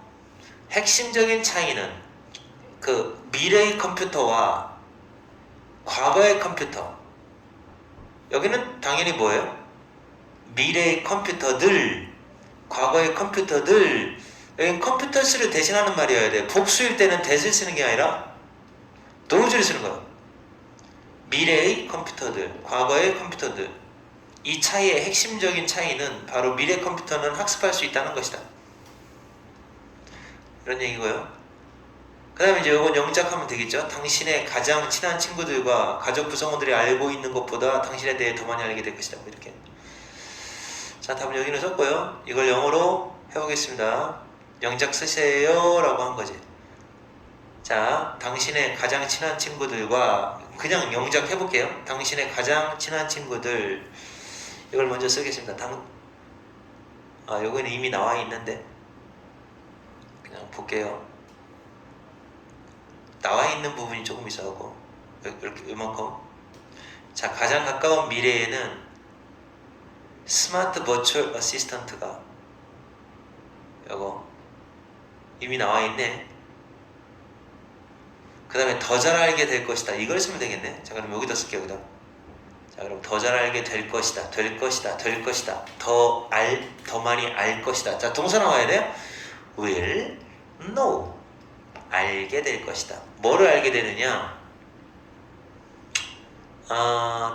핵심적인 차이는 그 미래의 컴퓨터와 과거의 컴퓨터. 여기는 당연히 뭐예요? 미래의 컴퓨터들, 과거의 컴퓨터들. 여기는 컴퓨터스를 대신하는 말이어야 돼. 복수일 때는 that을 쓰는 게 아니라 does를 쓰는 거야. 미래의 컴퓨터들, 과거의 컴퓨터들. 이 차이의 핵심적인 차이는 바로 미래 컴퓨터는 학습할 수 있다는 것이다. 이런 얘기고요. 그 다음에 이제 이건 영작하면 되겠죠. 당신의 가장 친한 친구들과 가족 구성원들이 알고 있는 것보다 당신에 대해 더 많이 알게 될 것이다. 뭐 이렇게. 자, 답은 여기는 썼고요. 이걸 영어로 해보겠습니다. 영작 쓰세요 라고 한 거지. 자, 당신의 가장 친한 친구들과 그냥 영작 해볼게요. 당신의 가장 친한 친구들. 이걸 먼저 쓰겠습니다. 여기는 이미 나와 있는데 그냥 볼게요. 나와 있는 부분이 조금 있어갖고 이렇게 이만큼. 자, 가장 가까운 미래에는 스마트 버추얼 어시스턴트가 요거 이미 나와 있네. 그 다음에 더 잘 알게 될 것이다. 이걸 쓰면 되겠네. 자, 그럼 여기다 쓸게요. 여기다. 자, 그럼 더 잘 알게 될 것이다. 될 것이다. 더 많이 알 것이다. 자, 동사 나와야 돼요. will know. 알게 될 것이다. 뭐를 알게 되느냐?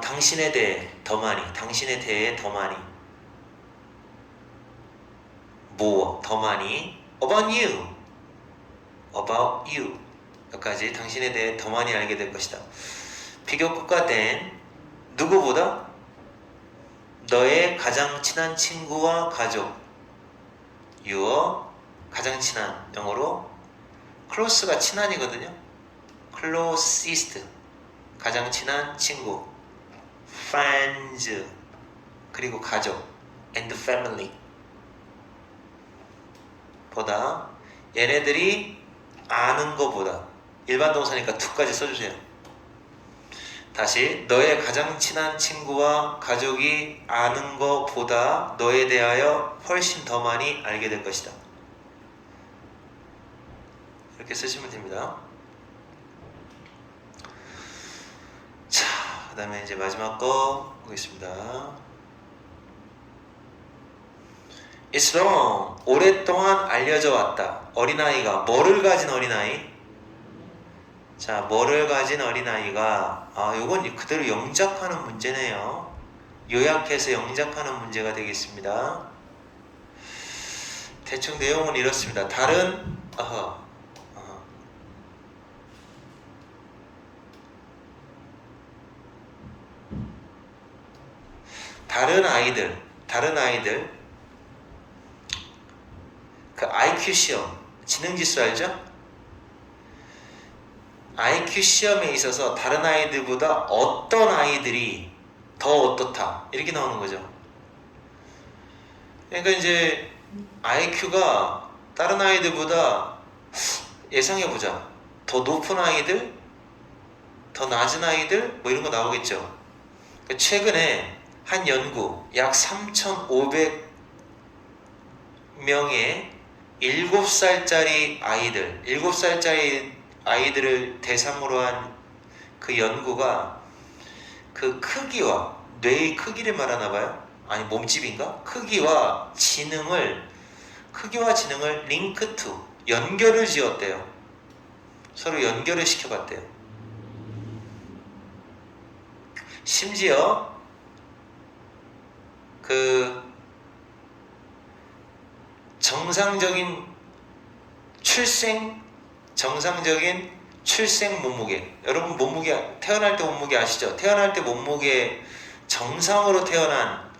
당신에 대해 더 많이. 당신에 대해 더 많이. 뭐? 더 많이. about you. about you. 여기까지 당신에 대해 더 많이 알게 될 것이다. 비교급과 then 누구보다? 너의 가장 친한 친구와 가족. your 가장 친한. 영어로 close가 친한이거든요. closest 가장 친한 친구. friends 그리고 가족 and family 보다 얘네들이 아는 것보다. 일반 동사니까 to까지 써주세요. 다시 너의 가장 친한 친구와 가족이 아는 것보다 너에 대하여 훨씬 더 많이 알게 될 것이다. 이렇게 쓰시면 됩니다. 자, 그 다음에 이제 마지막 거 보겠습니다. It's long. 오랫동안 알려져 왔다. 어린아이가 뭐를 가진 어린아이? 자, 뭐를 가진 어린아이가 요건 그대로 영작하는 문제네요. 요약해서 영작하는 문제가 되겠습니다. 대충 내용은 이렇습니다. 다른 아이들 그 IQ 시험, 지능지수 알죠? IQ 시험에 있어서 다른 아이들보다 어떤 아이들이 더 어떻다 이렇게 나오는 거죠. 그러니까 이제 IQ가 다른 아이들보다 예상해보자. 더 높은 아이들, 더 낮은 아이들 뭐 이런 거 나오겠죠. 최근에 한 연구 약 3,500명의 7살짜리 아이들을 대상으로 한 그 연구가 그 크기와 뇌의 크기를 말하나 봐요. 아니 몸집인가? 크기와 지능을 링크 투 연결을 지었대요. 서로 연결을 시켜봤대요. 심지어 그 정상적인 출생 몸무게. 여러분 몸무게 태어날 때 몸무게 아시죠? 태어날 때 몸무게 정상으로 태어난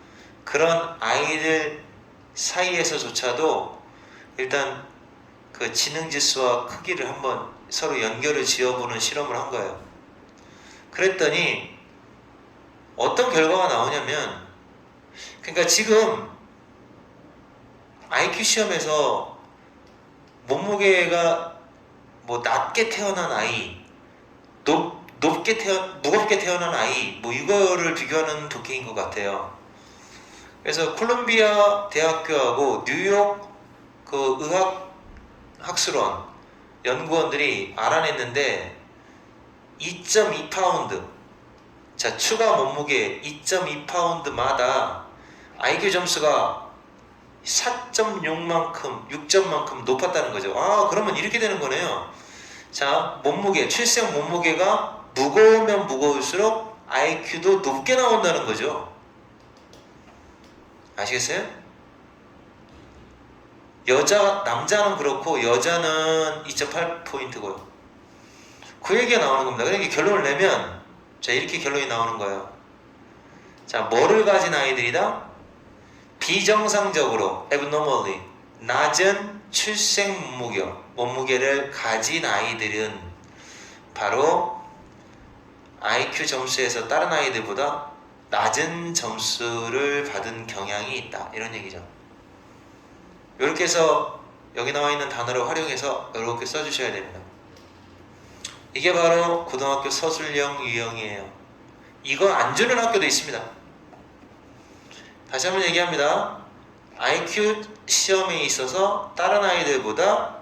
그런 아이들 사이에서조차도 일단 그 지능지수와 크기를 한번 서로 연결을 지어보는 실험을 한 거예요. 그랬더니 어떤 결과가 나오냐면, 그러니까 지금 IQ 시험에서 몸무게가 뭐 낮게 태어난 아이, 무겁게 태어난 아이, 뭐 이거를 비교하는 독해인 것 같아요. 그래서 콜롬비아 대학교하고 뉴욕 그 의학 학술원 연구원들이 알아냈는데 2.2파운드, 자 추가 몸무게 2.2파운드마다 IQ 점수가 4.6만큼, 6점만큼 높았다는 거죠. 아, 그러면 이렇게 되는 거네요. 자, 몸무게, 출생 몸무게가 무거우면 무거울수록 IQ도 높게 나온다는 거죠. 아시겠어요? 남자는 그렇고 여자는 2.8포인트고요. 그 얘기가 나오는 겁니다. 그러니까 결론을 내면, 자, 이렇게 결론이 나오는 거예요. 자, 뭐를 가진 아이들이다? 비정상적으로 abnormally 낮은 출생 몸무게를 가진 아이들은 바로 IQ 점수에서 다른 아이들보다 낮은 점수를 받은 경향이 있다, 이런 얘기죠. 이렇게 해서 여기 나와 있는 단어를 활용해서 이렇게 써주셔야 됩니다. 이게 바로 고등학교 서술형 유형이에요. 이거 안 주는 학교도 있습니다. 다시 한번 얘기합니다. IQ 시험에 있어서 다른 아이들보다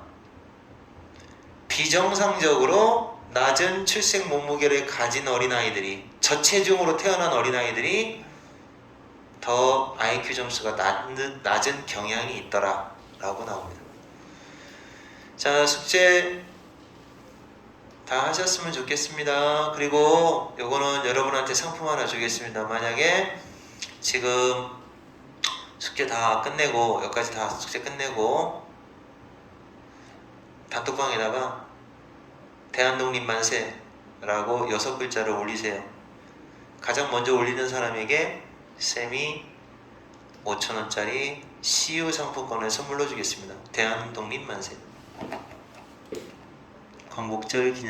비정상적으로 낮은 출생 몸무게를 가진 어린아이들이, 저체중으로 태어난 어린아이들이 더 IQ 점수가 낮은 경향이 있더라 라고 나옵니다. 자, 숙제 다 하셨으면 좋겠습니다. 그리고 요거는 여러분한테 상품 하나 주겠습니다. 만약에 지금 숙제 다 끝내고, 여기까지 다 숙제 끝내고 단톡방에다가 대한독립 만세라고 6글자를 올리세요. 가장 먼저 올리는 사람에게 쌤이 5,000원짜리 CU 상품권을 선물로 주겠습니다. 대한독립 만세. 광복절 기념